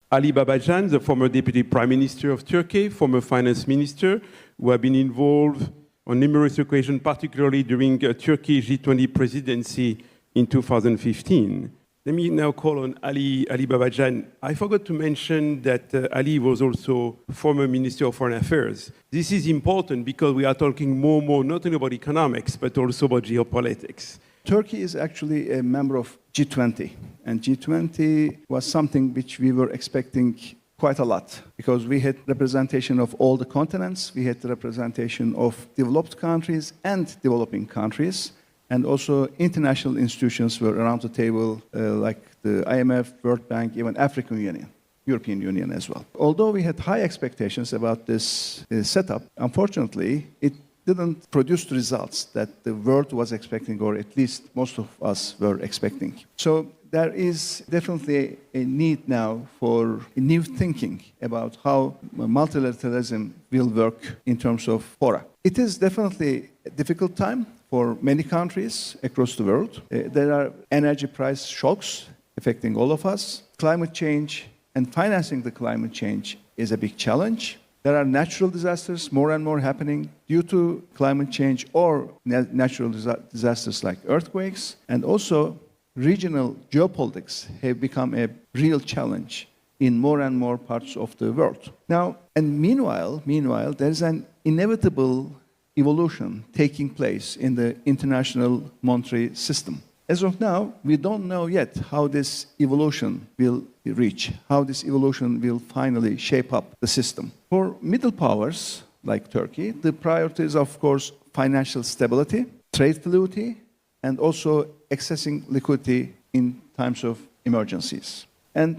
Ali Babacan, the former Deputy Prime Minister of Turkey, former Finance Minister, who have been involved on numerous occasions, particularly during Turkey G20 presidency in 2015. Let me now call on Ali Babacan. I forgot to mention that Ali was also former Minister of Foreign Affairs. This is important because we are talking more and more not only about economics, but also about geopolitics. Turkey is actually a member of G20, and G20 was something which we were expecting quite a lot, because we had representation of all the continents, we had the representation of developed countries and developing countries, and also international institutions were around the table, like the IMF, World Bank, even African Union, European Union as well. Although we had high expectations about this setup, unfortunately, it didn't produce the results that the world was expecting, or at least most of us were expecting. So there is definitely a need now for new thinking about how multilateralism will work in terms of fora. It is definitely a difficult time for many countries across the world. There are energy price shocks affecting all of us. Climate change and financing the climate change is a big challenge. There are natural disasters more and more happening due to climate change or natural disasters like earthquakes. And also, regional geopolitics have become a real challenge in more and more parts of the world. Now, and meanwhile, there is an inevitable evolution taking place in the international monetary system. As of now, we don't know yet how this evolution will reach, how this evolution will finally shape up the system. For middle powers like Turkey, the priority is, of course, financial stability, trade fluidity, and also accessing liquidity in times of emergencies. And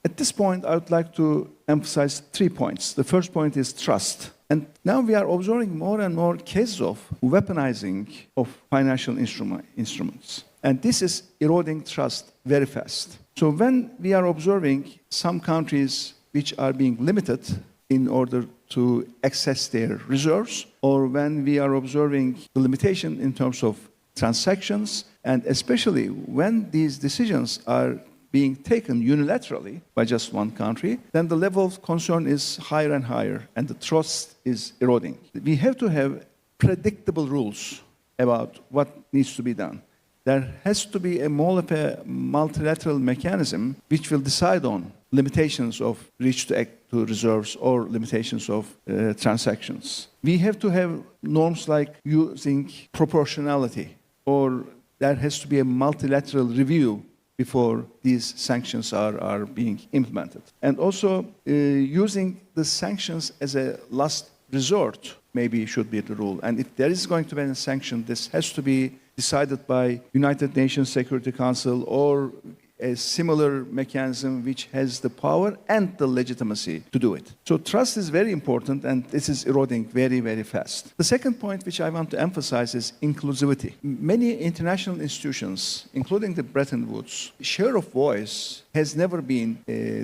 at this point, I would like to emphasize 3 points. The first point is trust. And now we are observing more and more cases of weaponizing of financial instruments. And this is eroding trust very fast. So when we are observing some countries which are being limited in order to access their reserves, or when we are observing the limitation in terms of transactions, and especially when these decisions are being taken unilaterally by just one country, then the level of concern is higher and higher, and the trust is eroding. We have to have predictable rules about what needs to be done. There has to be more of a multilateral mechanism which will decide on limitations of reach to reserves or limitations of transactions. We have to have norms like using proportionality, or there has to be a multilateral review before these sanctions are being implemented. And also using the sanctions as a last resort maybe should be the rule. And if there is going to be a sanction, this has to be decided by United Nations Security Council or a similar mechanism which has the power and the legitimacy to do it. So trust is very important, and this is eroding very, very fast. The second point which I want to emphasize is inclusivity. Many international institutions, including the Bretton Woods, share of voice has never been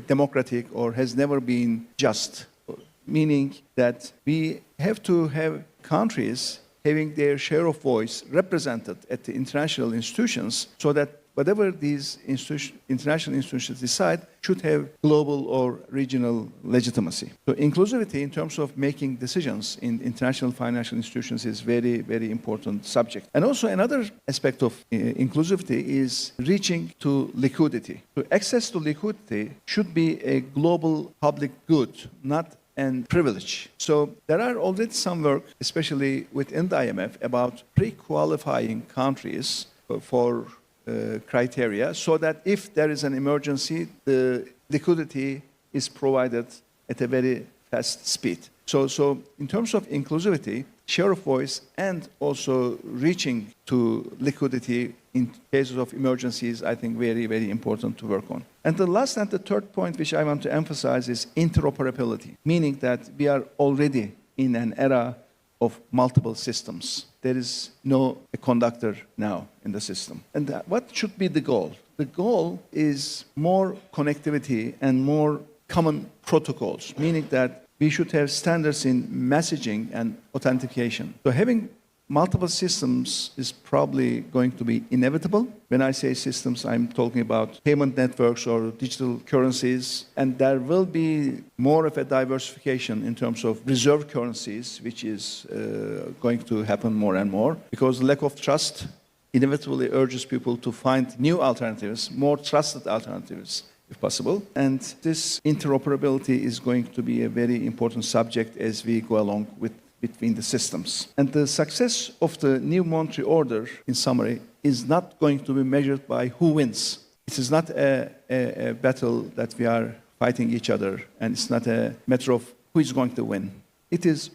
democratic or has never been just, meaning that we have to have countries having their share of voice represented at the international institutions, so that whatever these international institutions decide should have global or regional legitimacy. So inclusivity in terms of making decisions in international financial institutions is very, very important subject. And also another aspect of inclusivity is reaching to liquidity. So access to liquidity should be a global public good, not and privilege. So there are already some work, especially within the IMF, about pre-qualifying countries for criteria, so that if there is an emergency, the liquidity is provided at a very fast speed. So in terms of inclusivity, share of voice, and also reaching to liquidity in cases of emergencies, I think very, very important to work on. And the last and the third point which I want to emphasize is interoperability, meaning that we are already in an era of multiple systems. There is no conductor now in the system. And what should be the goal? The goal is more connectivity and more common protocols, meaning that we should have standards in messaging and authentication. So having multiple systems is probably going to be inevitable. When I say systems, I'm talking about payment networks or digital currencies, and there will be more of a diversification in terms of reserve currencies, which is going to happen more and more, because the lack of trust inevitably urges people to find new alternatives, more trusted alternatives, if possible. And this interoperability is going to be a very important subject as we go along between the systems. And the success of the new monetary order, in summary, is not going to be measured by who wins. It is not a battle that we are fighting each other, and it's not a matter of who is going to win. It is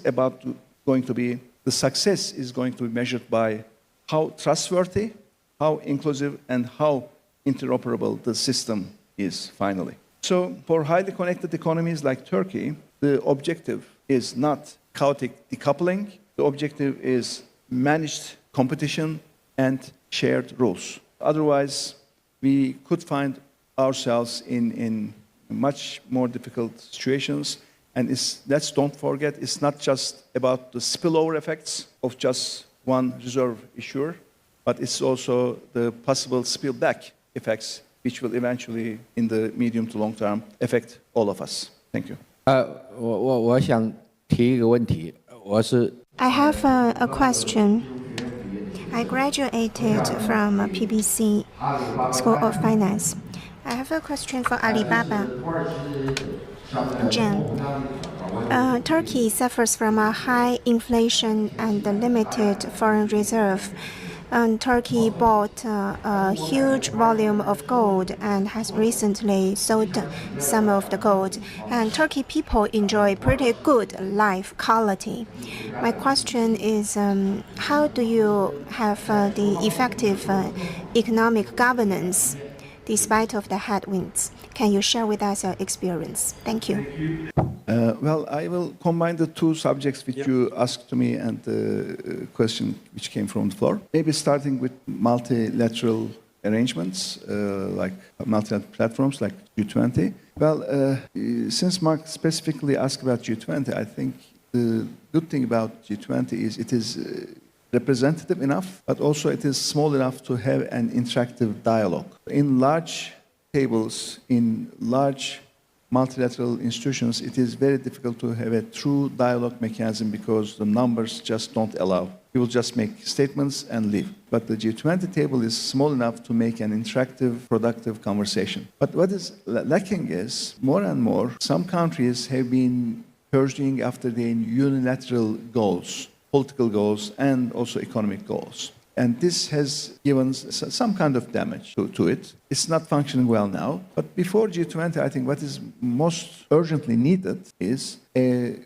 about going to be, the success is going to be measured by how trustworthy, how inclusive, and how interoperable the system is finally. So for highly connected economies like Turkey, the objective is not chaotic decoupling. The objective is managed competition and shared rules. Otherwise, we could find ourselves in much more difficult situations. And let's don't forget, it's not just about the spillover effects of just one reserve issuer, but it's also the possible spillback effects, which will eventually, in the medium to long term, affect all of us. Thank you. I have a question. I graduated from PBC School of Finance. I have a question for Ali Babacan. Turkey suffers from a high inflation and limited foreign reserve. Turkey bought a huge volume of gold and has recently sold some of the gold. And Turkey people enjoy pretty good life quality. My question is, how do you have the effective economic governance despite of the headwinds? Can you share with us your experience? Thank you. Well, I will combine the two subjects which you asked to me and the question which came from the floor. Maybe starting with multilateral arrangements, like multilateral platforms like G20. Well, since Mark specifically asked about G20, I think the good thing about G20 is it is representative enough, but also it is small enough to have an interactive dialogue. In large tables, in large multilateral institutions, it is very difficult to have a true dialogue mechanism because the numbers just don't allow. People just make statements and leave. But the G20 table is small enough to make an interactive, productive conversation. But what is lacking is, more and more, some countries have been pursuing after their unilateral goals, political goals, and also economic goals. And this has given some kind of damage to it. It's not functioning well now. But before G20, I think what is most urgently needed is a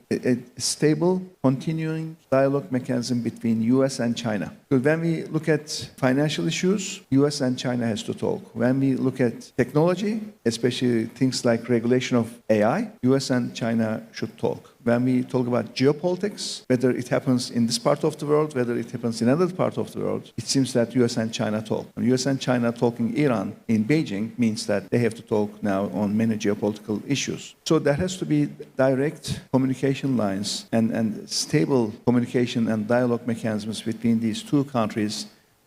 stable, continuing dialogue mechanism between US and China. Because when we look at financial issues, US and China has to talk. When we look at technology, especially things like regulation of AI, US and China should talk. When we talk about geopolitics, whether it happens in this part of the world, whether it happens in another part of the world, it seems that US and China talk. And US and China talking Iran in Beijing means that they have to talk now on many geopolitical issues. So there has to be direct communication lines and stable communication and dialogue mechanisms between these two countries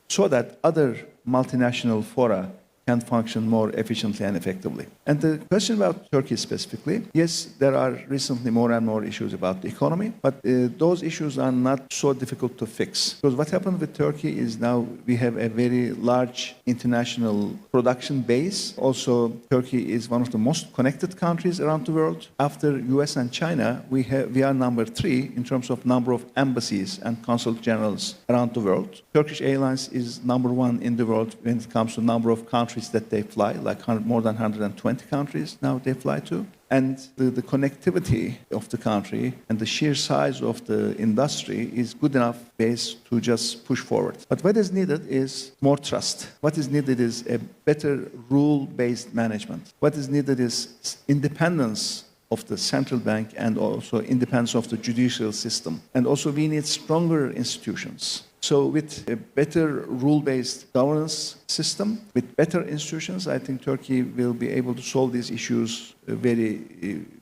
so that other multinational fora can function more efficiently and effectively. And the question about Turkey specifically, yes, there are recently more and more issues about the economy, but those issues are not so difficult to fix. Because what happened with Turkey is now we have a very large international production base. Also, Turkey is one of the most connected countries around the world. After US and China, we are number 3 in terms of number of embassies and consul generals around the world. Turkish Airlines is number 1 in the world when it comes to number of countries that they fly, like more than 120 countries now they fly to. And the connectivity of the country and the sheer size of the industry is good enough base to just push forward. But what is needed is more trust. What is needed is a better rule-based management. What is needed is independence of the central bank and also independence of the judicial system. And also we need stronger institutions. So with a better rule-based governance system, with better institutions, I think Turkey will be able to solve these issues very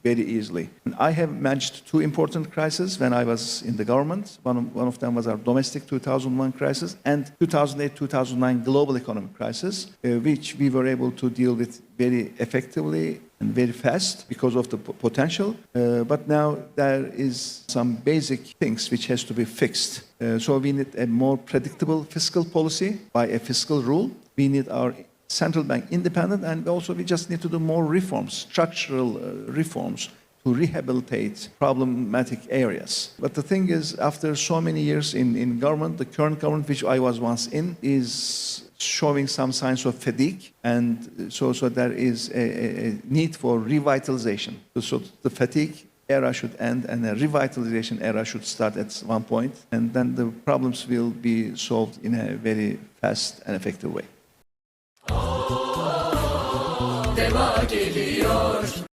easily. And I have managed two important crises when I was in the government. One of them was our domestic 2001 crisis and 2008-2009 global economic crisis, which we were able to deal with very effectively and very fast because of the potential. But now there is some basic things which has to be fixed. So we need a more predictable fiscal policy by a fiscal rule. We need our central bank independent, and also we just need to do more reforms, structural reforms to rehabilitate problematic areas. But the thing is, after so many years in government, the current government, which I was once in, is showing some signs of fatigue, and so there is a need for revitalization. So the fatigue era should end and a revitalization era should start at one point, and then the problems will be solved in a very fast and effective way. DEVA geliyor.